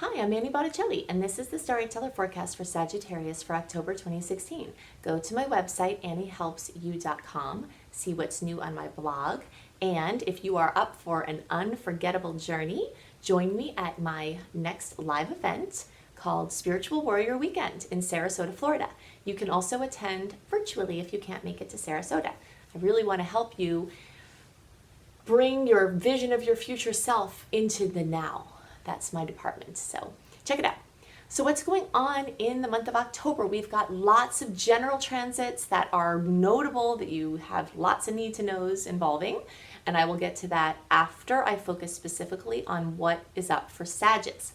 Hi, I'm Annie Botticelli, and this is the Storyteller Forecast for Sagittarius for October 2016. Go to my website, anniehelpsyou.com, see what's new on my blog, and if you are up for an unforgettable journey, join me at my next live event called Spiritual Warrior Weekend in Sarasota, Florida. You can also attend virtually if you can't make it to Sarasota. I really want to help you bring your vision of your future self into the now. That's my department, so check it out. So what's going on in the month of October? We've got lots of general transits that are notable, that you have lots of need to knows involving, and I will get to that after I focus specifically on what is up for Sagittarius.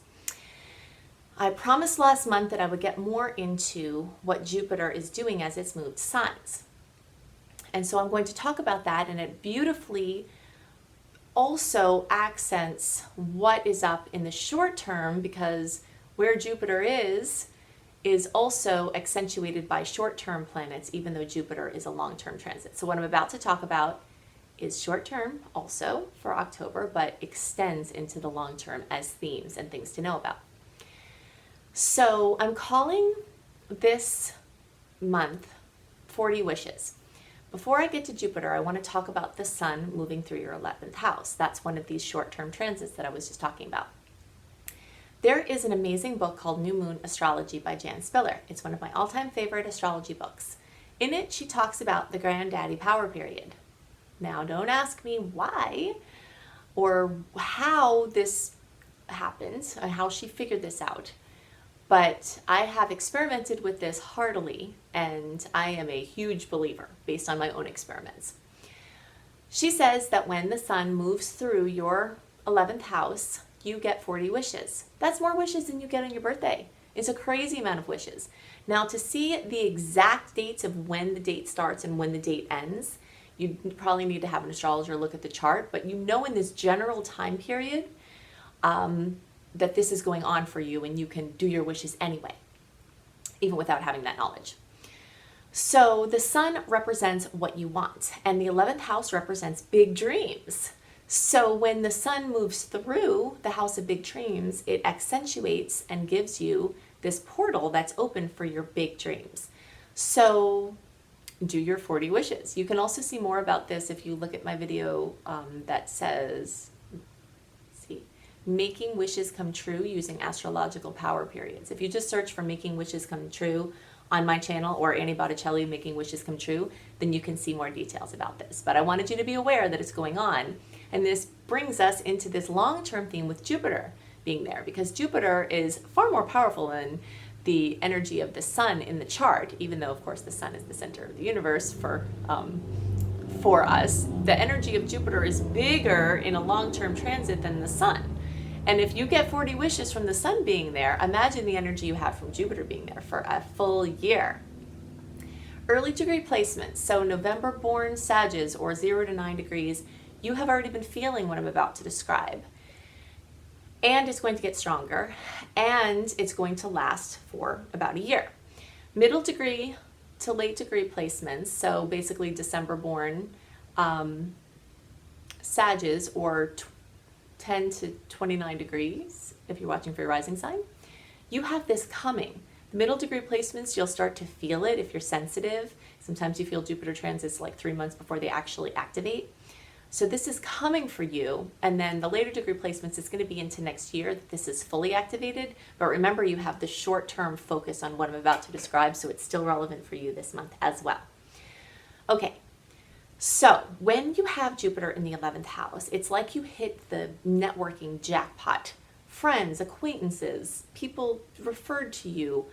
I promised last month that I would get more into what Jupiter is doing as it's moved signs. And so I'm going to talk about that, and it beautifully also accents what is up in the short term, because where Jupiter is also accentuated by short-term planets, even though Jupiter is a long-term transit. So what I'm about to talk about is short-term also for October, but extends into the long-term as themes and things to know about. So I'm calling this month 40 Wishes. Before I get to Jupiter, I want to talk about the sun moving through your 11th house. That's one of these short-term transits that I was just talking about. There is an amazing book called New Moon Astrology by Jan Spiller. It's one of my all-time favorite astrology books. In it, she talks about the granddaddy power period. Now, don't ask me why or how this happened and how she figured this out. But I have experimented with this heartily, and I am a huge believer based on my own experiments. She says that when the sun moves through your 11th house, you get 40 wishes. That's more wishes than you get on your birthday. It's a crazy amount of wishes. Now, to see the exact dates of when the date starts and when the date ends, you probably need to have an astrologer look at the chart, but you know in this general time period, that this is going on for you, and you can do your wishes anyway, even without having that knowledge. So the sun represents what you want, and the 11th house represents big dreams. So when the sun moves through the house of big dreams, it accentuates and gives you this portal that's open for your big dreams. So do your 40 wishes. You can also see more about this if you look at my video that says, Making Wishes Come True Using Astrological Power Periods. If you just search for Making Wishes Come True on my channel, or Annie Botticelli Making Wishes Come True, then you can see more details about this. But I wanted you to be aware that it's going on. And this brings us into this long-term theme with Jupiter being there, because Jupiter is far more powerful than the energy of the sun in the chart, even though, of course, the sun is the center of the universe for us. The energy of Jupiter is bigger in a long-term transit than the sun. And if you get 40 wishes from the sun being there, imagine the energy you have from Jupiter being there for a full year. Early degree placements, so November born Sagittarius or 0 to 9 degrees, you have already been feeling what I'm about to describe. And it's going to get stronger, and it's going to last for about a year. Middle degree to late degree placements, so basically December born Sagittarius or 10 to 29 degrees, if you're watching for your rising sign, you have this coming. Middle degree placements, you'll start to feel it if you're sensitive. Sometimes you feel Jupiter transits like 3 months before they actually activate. So this is coming for you. And then the later degree placements, it's going to be into next year that this is fully activated. But remember, you have the short-term focus on what I'm about to describe, so it's still relevant for you this month as well. Okay. So when you have Jupiter in the 11th house, it's like you hit the networking jackpot. Friends, acquaintances, people referred to you.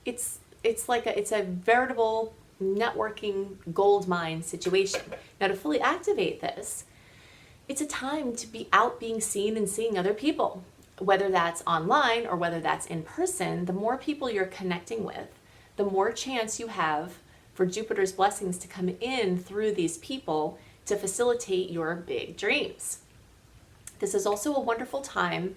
It's a veritable networking gold mine situation. Now, to fully activate this, it's a time to be out being seen and seeing other people, whether that's online or whether that's in person. The more people you're connecting with, the more chance you have for Jupiter's blessings to come in through these people to facilitate your big dreams. This is also a wonderful time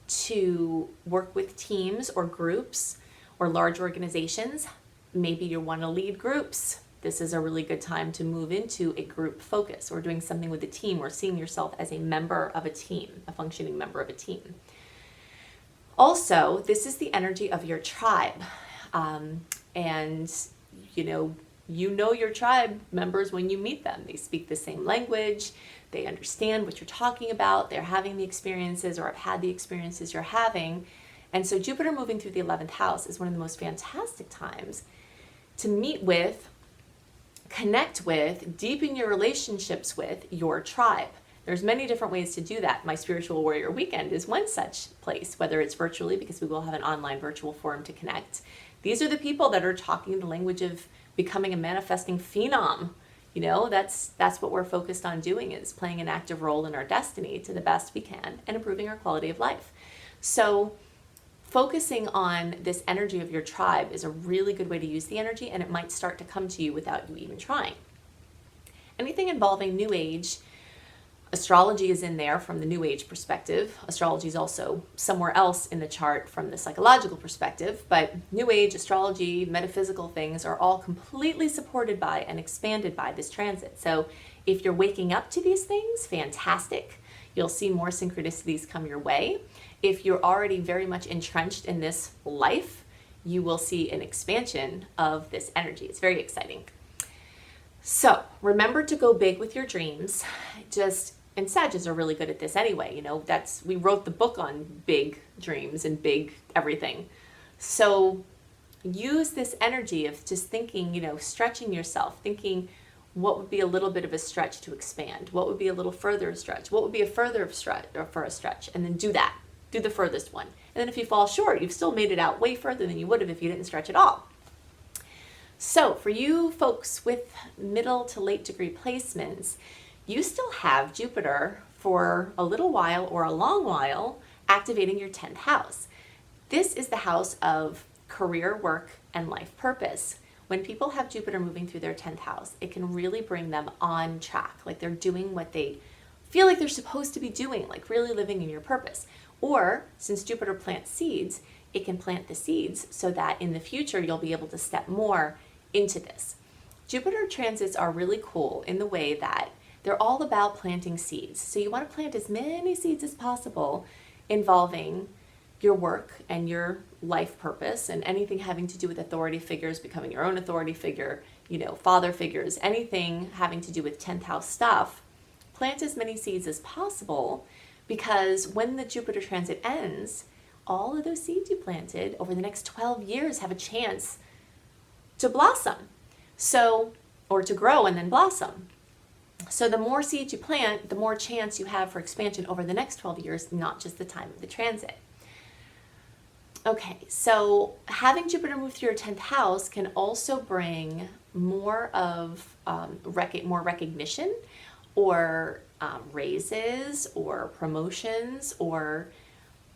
to work with teams or groups or large organizations. Maybe you want to lead groups. This is a really good time to move into a group focus or doing something with a team or seeing yourself as a member of a team, a functioning member of a team. Also, this is the energy of your tribe. And you know your tribe members when you meet them. They speak the same language. They understand what you're talking about. They're having the experiences or have had the experiences you're having. And so Jupiter moving through the 11th house is one of the most fantastic times to meet with, connect with, deepen your relationships with your tribe. There's many different ways to do that. My Spiritual Warrior Weekend is one such place, whether it's virtually, because we will have an online virtual forum to connect. These are the people that are talking the language of becoming a manifesting phenom. That's what we're focused on doing, is playing an active role in our destiny to the best we can and improving our quality of life. So focusing on this energy of your tribe is a really good way to use the energy, and it might start to come to you without you even trying. Anything involving New Age, astrology is in there from the New Age perspective. Astrology is also somewhere else in the chart from the psychological perspective, but New Age, astrology, metaphysical things are all completely supported by and expanded by this transit. So if you're waking up to these things, fantastic. You'll see more synchronicities come your way. If you're already very much entrenched in this life, you will see an expansion of this energy. It's very exciting. So remember to go big with your dreams. And Sages are really good at this anyway. We wrote the book on big dreams and big everything. So use this energy of just thinking, stretching yourself, thinking what would be a little bit of a stretch to expand? What would be a little further stretch? What would be a further stretch or for a stretch? And then do that. Do the furthest one. And then if you fall short, you've still made it out way further than you would have if you didn't stretch at all. So for you folks with middle to late degree placements, you still have Jupiter for a little while or a long while activating your 10th house. This is the house of career, work, and life purpose. When people have Jupiter moving through their 10th house, it can really bring them on track, like they're doing what they feel like they're supposed to be doing, like really living in your purpose. Or since Jupiter plants seeds, it can plant the seeds so that in the future you'll be able to step more into this. Jupiter transits are really cool in the way that they're all about planting seeds. So you want to plant as many seeds as possible involving your work and your life purpose and anything having to do with authority figures, becoming your own authority figure, father figures, anything having to do with 10th house stuff. Plant as many seeds as possible, because when the Jupiter transit ends, all of those seeds you planted over the next 12 years have a chance to blossom. Or to grow and then blossom. So the more seeds you plant, the more chance you have for expansion over the next 12 years, not just the time of the transit. Okay, so having Jupiter move through your 10th house can also bring more of more recognition, or raises, or promotions, or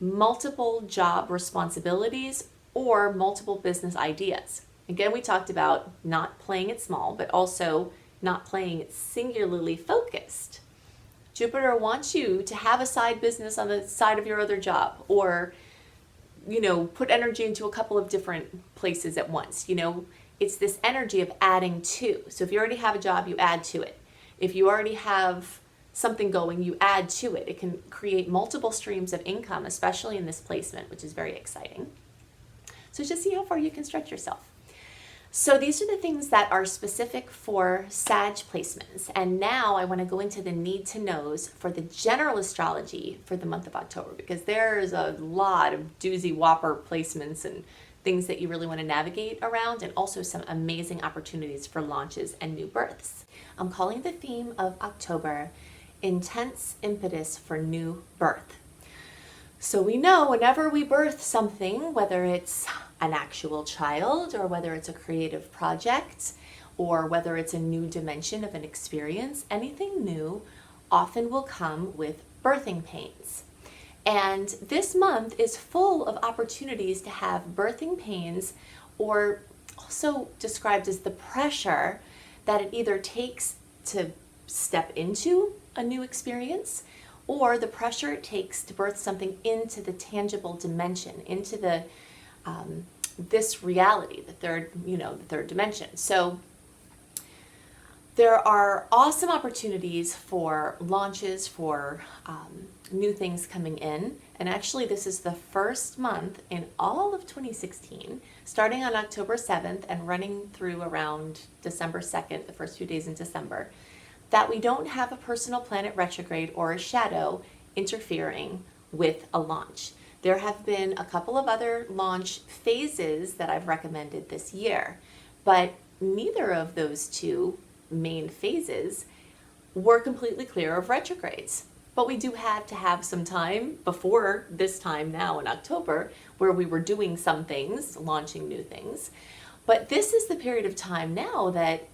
multiple job responsibilities, or multiple business ideas. Again, we talked about not playing it small, but also not playing it singularly focused. Jupiter wants you to have a side business on the side of your other job, or put energy into a couple of different places at once. It's this energy of adding to. So if you already have a job, you add to it. If you already have something going, you add to it. It can create multiple streams of income, especially in this placement, which is very exciting. So just see how far you can stretch yourself. So these are the things that are specific for Sag placements. And now I want to go into the need to knows for the general astrology for the month of October, because there's a lot of doozy whopper placements and things that you really want to navigate around, and also some amazing opportunities for launches and new births. I'm calling the theme of October intense impetus for new birth. So we know whenever we birth something, whether it's an actual child, or whether it's a creative project, or whether it's a new dimension of an experience, anything new often will come with birthing pains. And this month is full of opportunities to have birthing pains, or also described as the pressure that it either takes to step into a new experience, or the pressure it takes to birth something into the tangible dimension, into the this reality, the third dimension. So There are awesome opportunities for launches, for new things coming in. And actually, this is the first month in all of 2016, starting on October 7th and running through around December 2nd, the first few days in December, that we don't have a personal planet retrograde or a shadow interfering with a launch. There have been a couple of other launch phases that I've recommended this year, but neither of those two main phases were completely clear of retrogrades. But we do have to have some time before this time now in October where we were doing some things, launching new things. But this is the period of time now that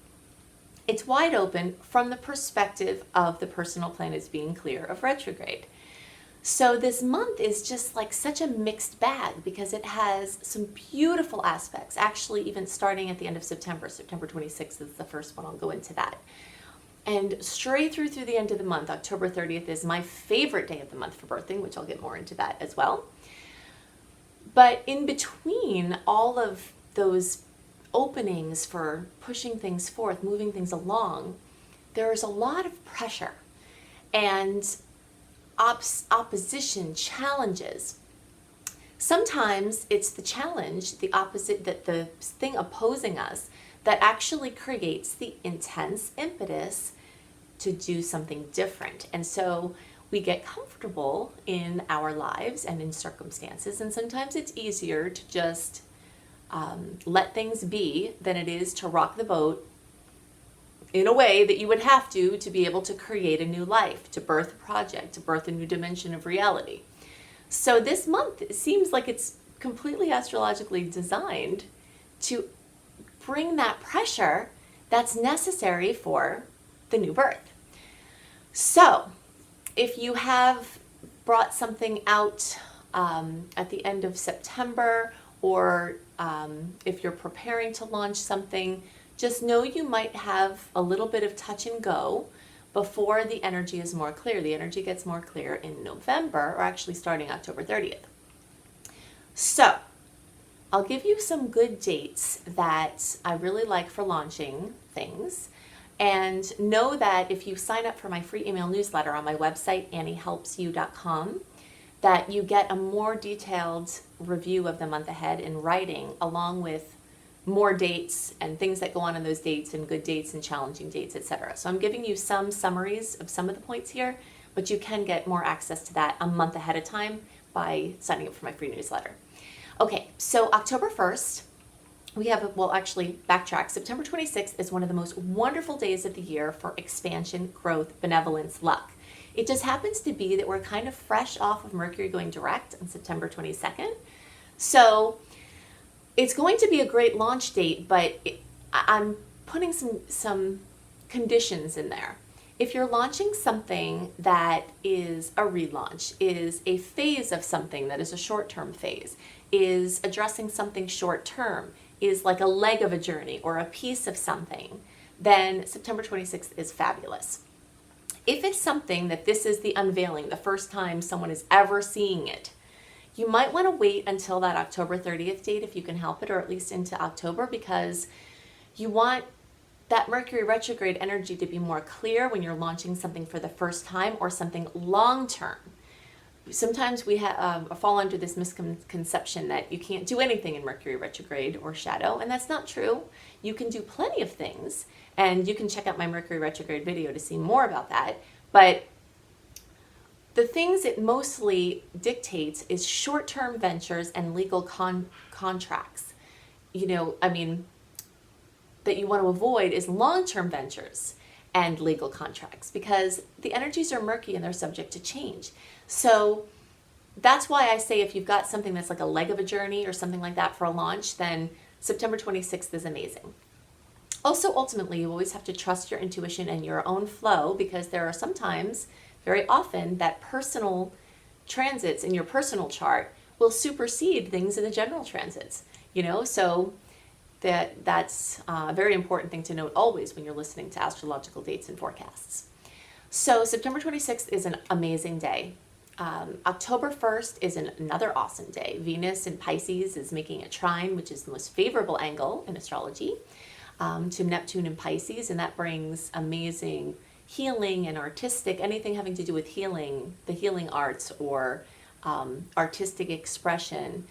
it's wide open from the perspective of the personal planets being clear of retrograde. So this month is just like such a mixed bag because it has some beautiful aspects, actually even starting at the end of September. September 26th is the first one, I'll go into that. And straight through the end of the month, October 30th is my favorite day of the month for birthing, which I'll get more into that as well. But in between all of those openings for pushing things forth, moving things along, there is a lot of pressure and opposition, challenges. Sometimes it's the challenge, the opposite, that the thing opposing us that actually creates the intense impetus to do something different. And so we get comfortable in our lives and in circumstances, and sometimes it's easier to just let things be than it is to rock the boat in a way that you would have to be able to create a new life, to birth a project, to birth a new dimension of reality. So this month, it seems like it's completely astrologically designed to bring that pressure that's necessary for the new birth. So if you have brought something out at the end of September, or if you're preparing to launch something, just know you might have a little bit of touch and go before the energy is more clear. The energy gets more clear in November, or actually starting October 30th. So I'll give you some good dates that I really like for launching things. And know that if you sign up for my free email newsletter on my website, anniehelpsyou.com, that you get a more detailed review of the month ahead in writing, along with more dates and things that go on in those dates, and good dates and challenging dates, etc. So I'm giving you some summaries of some of the points here, but you can get more access to that a month ahead of time by signing up for my free newsletter. Okay, so October 1st, we have, well, actually backtrack. September 26th is one of the most wonderful days of the year for expansion, growth, benevolence, luck. It just happens to be that we're kind of fresh off of Mercury going direct on September 22nd. So it's going to be a great launch date, but I'm putting some conditions in there. If you're launching something that is a relaunch, is a phase of something that is a short-term phase, is addressing something short-term, is like a leg of a journey or a piece of something, then September 26th is fabulous. If it's something that this is the unveiling, the first time someone is ever seeing it, you might want to wait until that October 30th date if you can help it, or at least into October, because you want that Mercury retrograde energy to be more clear when you're launching something for the first time or something long-term. Sometimes we fall under this misconception that you can't do anything in Mercury retrograde or shadow, and that's not true. You can do plenty of things, and you can check out my Mercury retrograde video to see more about that. But the things it mostly dictates is short-term ventures and legal contracts. That you want to avoid is long-term ventures and legal contracts, because the energies are murky and they're subject to change. So that's why I say if you've got something that's like a leg of a journey or something like that for a launch, then September 26th is amazing. Also, ultimately, you always have to trust your intuition and your own flow, because there are sometimes, very often, that personal transits in your personal chart will supersede things in the general transits, so that's a very important thing to note always when you're listening to astrological dates and forecasts. So September 26th is an amazing day. October 1st is another awesome day. Venus in Pisces is making a trine, which is the most favorable angle in astrology. to Neptune in Pisces, and that brings amazing healing and artistic, anything having to do with healing, the healing arts or artistic expression,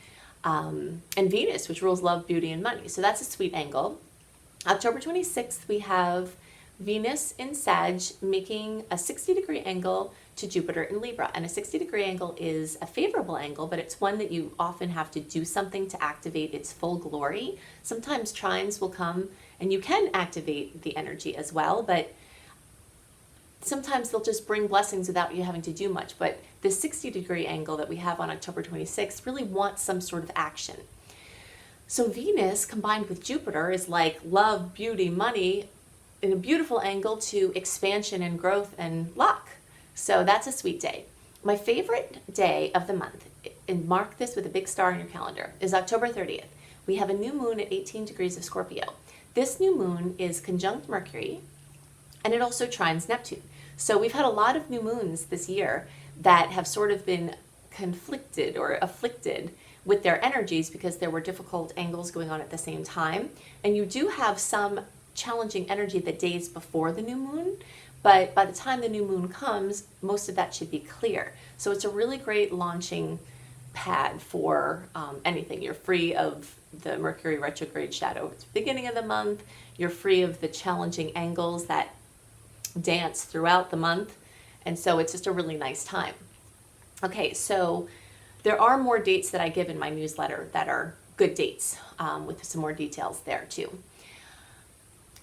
and Venus, which rules love, beauty, and money. So that's a sweet angle. October 26th, we have Venus in Sag making a 60-degree angle to Jupiter in Libra. And a 60-degree angle is a favorable angle, but it's one that you often have to do something to activate its full glory. Sometimes trines will come and you can activate the energy as well, but sometimes they'll just bring blessings without you having to do much. But this 60-degree angle that we have on October 26th really wants some sort of action. So Venus combined with Jupiter is like love, beauty, money in a beautiful angle to expansion and growth and luck. So that's a sweet day. My favorite day of the month, and mark this with a big star in your calendar, is October 30th. We have a new moon at 18 degrees of Scorpio. This new moon is conjunct Mercury, and it also trines Neptune. So we've had a lot of new moons this year that have sort of been conflicted or afflicted with their energies because there were difficult angles going on at the same time. And you do have some challenging energy the days before the new moon, but by the time the new moon comes, most of that should be clear. So it's a really great launching pad for anything. You're free of the Mercury retrograde shadow at the beginning of the month. You're free of the challenging angles that dance throughout the month. And so it's just a really nice time. Okay, so there are more dates that I give in my newsletter that are good dates with some more details there too.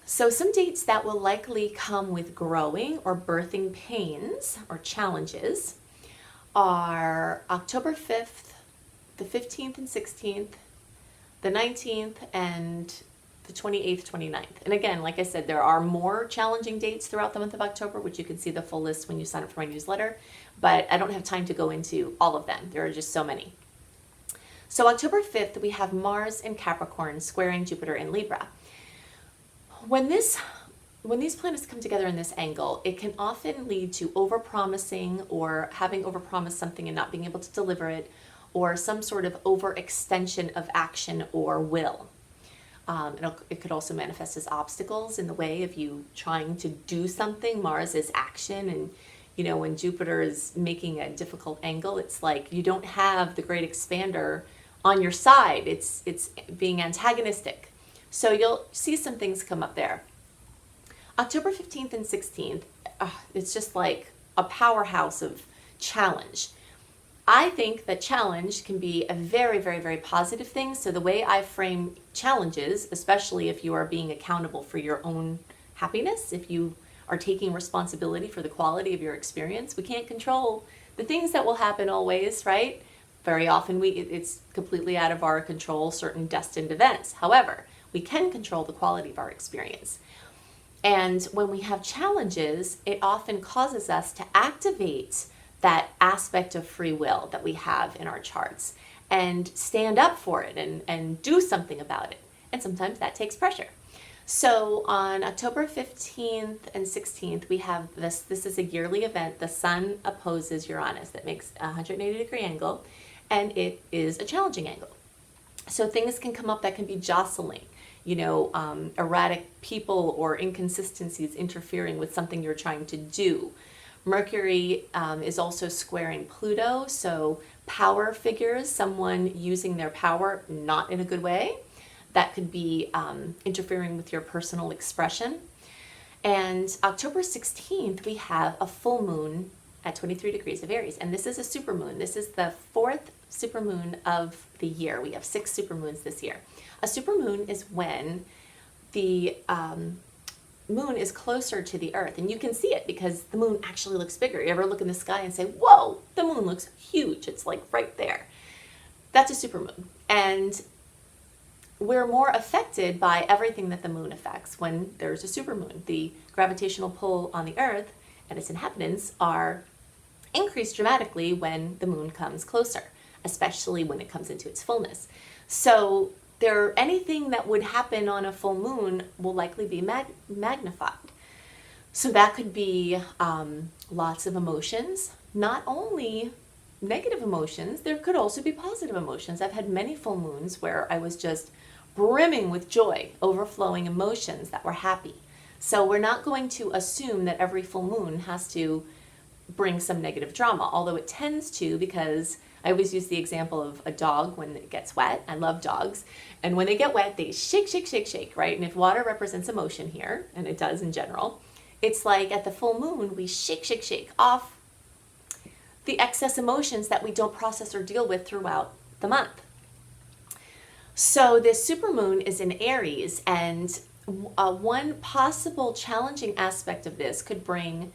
So some dates that will likely come with growing or birthing pains or challenges are October 5th, the 15th and 16th, the 19th, and the 28th, 29th. And again, like I said, there are more challenging dates throughout the month of October, which you can see the full list when you sign up for my newsletter, but I don't have time to go into all of them. There are just so many. So October 5th, we have Mars in Capricorn squaring Jupiter in Libra. When these planets come together in this angle, it can often lead to overpromising or having overpromised something and not being able to deliver it, or some sort of overextension of action or will. It could also manifest as obstacles in the way of you trying to do something. Mars is action, and when Jupiter is making a difficult angle, it's like you don't have the great expander on your side. It's being antagonistic. So you'll see some things come up there. October 15th and 16th, it's just like a powerhouse of challenge. I think that challenge can be a very, very, very positive thing. So the way I frame challenges, especially if you are being accountable for your own happiness, if you are taking responsibility for the quality of your experience, we can't control the things that will happen always, right? Very often it's completely out of our control, certain destined events. However, we can control the quality of our experience. And when we have challenges, it often causes us to activate that aspect of free will that we have in our charts and stand up for it and do something about it. And sometimes that takes pressure. So on October 15th and 16th, we have this is a yearly event. The Sun opposes Uranus. That makes a 180-degree angle, and it is a challenging angle. So things can come up that can be jostling, erratic people or inconsistencies interfering with something you're trying to do. Mercury is also squaring Pluto, so power figures, someone using their power not in a good way. That could be interfering with your personal expression. And October 16th, we have a full moon at 23 degrees of Aries, and this is a supermoon. This is the fourth supermoon of the year. We have 6 supermoons this year. A supermoon is when the moon is closer to the earth, and you can see it because the moon actually looks bigger. You ever look in the sky and say, whoa, the moon looks huge. It's like right there. That's a supermoon. And we're more affected by everything that the moon affects when there's a supermoon. The gravitational pull on the earth and its inhabitants are increased dramatically when the moon comes closer, especially when it comes into its fullness. So anything that would happen on a full moon will likely be magnified. So that could be lots of emotions, not only negative emotions, there could also be positive emotions. I've had many full moons where I was just brimming with joy, overflowing emotions that we're happy. So we're not going to assume that every full moon has to bring some negative drama, although it tends to, because I always use the example of a dog when it gets wet. I love dogs. And when they get wet, they shake, shake, shake, shake, right? And if water represents emotion here, and it does in general, it's like at the full moon, we shake, shake, shake off the excess emotions that we don't process or deal with throughout the month. So this supermoon is in Aries, and one possible challenging aspect of this could bring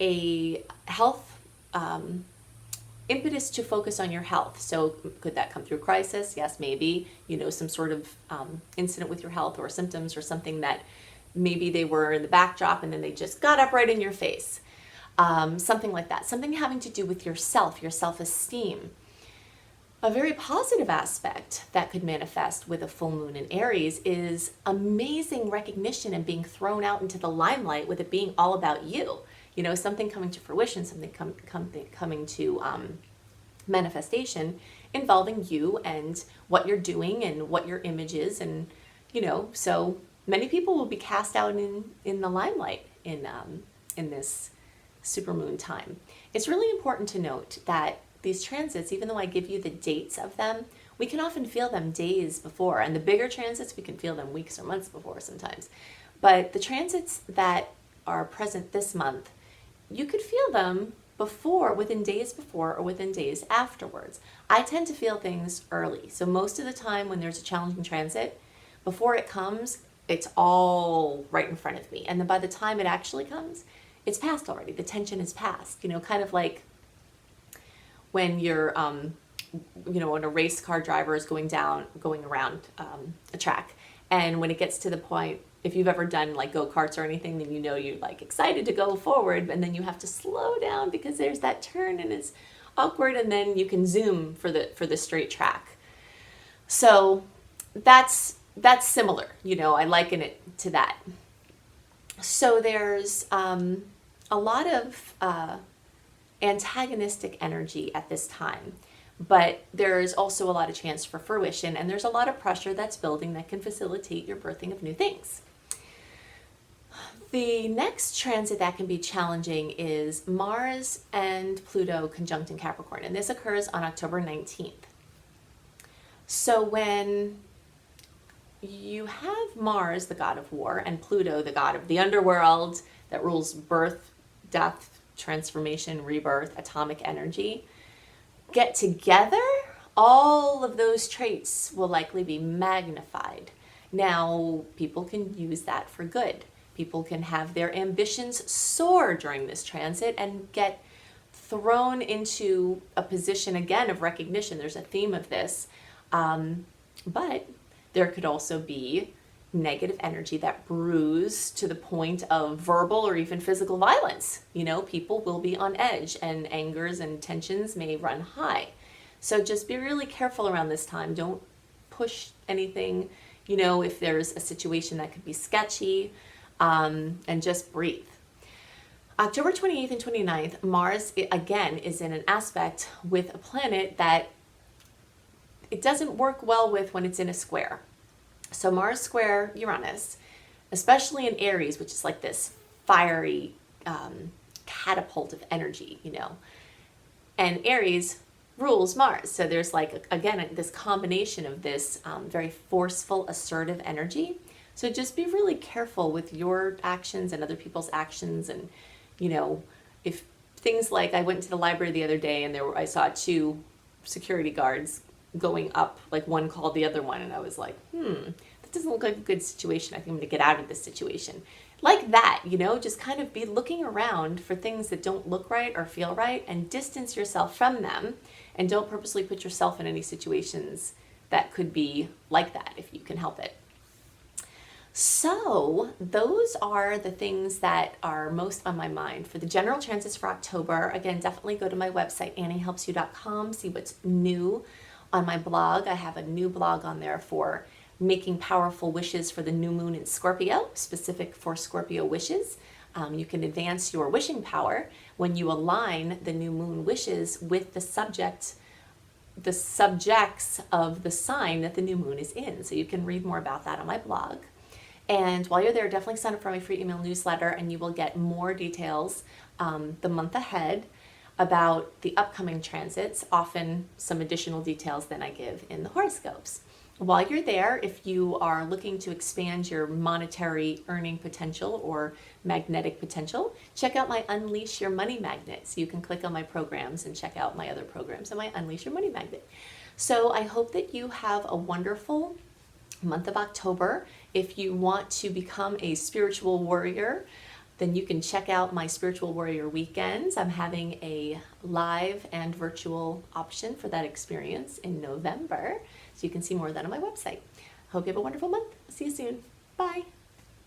a health impetus to focus on your health. So could that come through crisis? Yes, maybe, some sort of incident with your health or symptoms or something that maybe they were in the backdrop and then they just got up right in your face. Something like that. Something having to do with yourself, your self-esteem. A very positive aspect that could manifest with a full moon in Aries is amazing recognition and being thrown out into the limelight with it being all about you. Something coming to fruition, something coming to manifestation involving you and what you're doing and what your image is. And, so many people will be cast out in the limelight in this supermoon time. It's really important to note that these transits, even though I give you the dates of them, we can often feel them days before. And the bigger transits, we can feel them weeks or months before sometimes. But the transits that are present this month, you could feel them within days before or within days afterwards. I tend to feel things early. So most of the time when there's a challenging transit, before it comes, it's all right in front of me. And then by the time it actually comes, it's past already. The tension is past, kind of like when you're, when a race car driver is going around a track. And when it gets to the point, if you've ever done like go-karts or anything, then you're like excited to go forward, and then you have to slow down because there's that turn and it's awkward, and then you can zoom for the straight track. So that's similar, I liken it to that. So there's a lot of antagonistic energy at this time, but there's also a lot of chance for fruition, and there's a lot of pressure that's building that can facilitate your birthing of new things. The next transit that can be challenging is Mars and Pluto conjunct in Capricorn, and this occurs on October 19th. So when you have Mars, the god of war, and Pluto, the god of the underworld that rules birth, death, transformation, rebirth, atomic energy, get together, all of those traits will likely be magnified. Now, people can use that for good. People can have their ambitions soar during this transit and get thrown into a position, again, of recognition. There's a theme of this. But there could also be negative energy that brews to the point of verbal or even physical violence. People will be on edge, and angers and tensions may run high. So just be really careful around this time. Don't push anything, if there's a situation that could be sketchy, and just breathe. October 28th and 29th, Mars, again, is in an aspect with a planet that it doesn't work well with when it's in a square. So Mars square Uranus, especially in Aries, which is like this fiery catapult of energy, and Aries rules Mars. So there's again, this combination of this very forceful, assertive energy. So just be really careful with your actions and other people's actions. And, if things like, I went to the library the other day and I saw two security guards going up, like one called the other one. And I was like, that doesn't look like a good situation. I think I'm going to get out of this situation. Like that, just kind of be looking around for things that don't look right or feel right, and distance yourself from them. And don't purposely put yourself in any situations that could be like that if you can help it. So those are the things that are most on my mind for the general transits for October. Again, definitely go to my website, anniehelpsyou.com, see what's new on my blog. I have a new blog on there for making powerful wishes for the new moon in Scorpio, specific for Scorpio wishes. You can advance your wishing power when you align the new moon wishes with the subject the subjects of the sign that the new moon is in. So you can read more about that on my blog. And while you're there, definitely sign up for my free email newsletter, and you will get more details the month ahead about the upcoming transits, often some additional details than I give in the horoscopes. While you're there, if you are looking to expand your monetary earning potential or magnetic potential, check out my Unleash Your Money Magnet. So you can click on my programs and check out my other programs in my Unleash Your Money Magnet. So I hope that you have a wonderful month of October. If you want to become a spiritual warrior, then you can check out my Spiritual Warrior Weekends. I'm having a live and virtual option for that experience in November. So you can see more of that on my website. Hope you have a wonderful month. See you soon. Bye.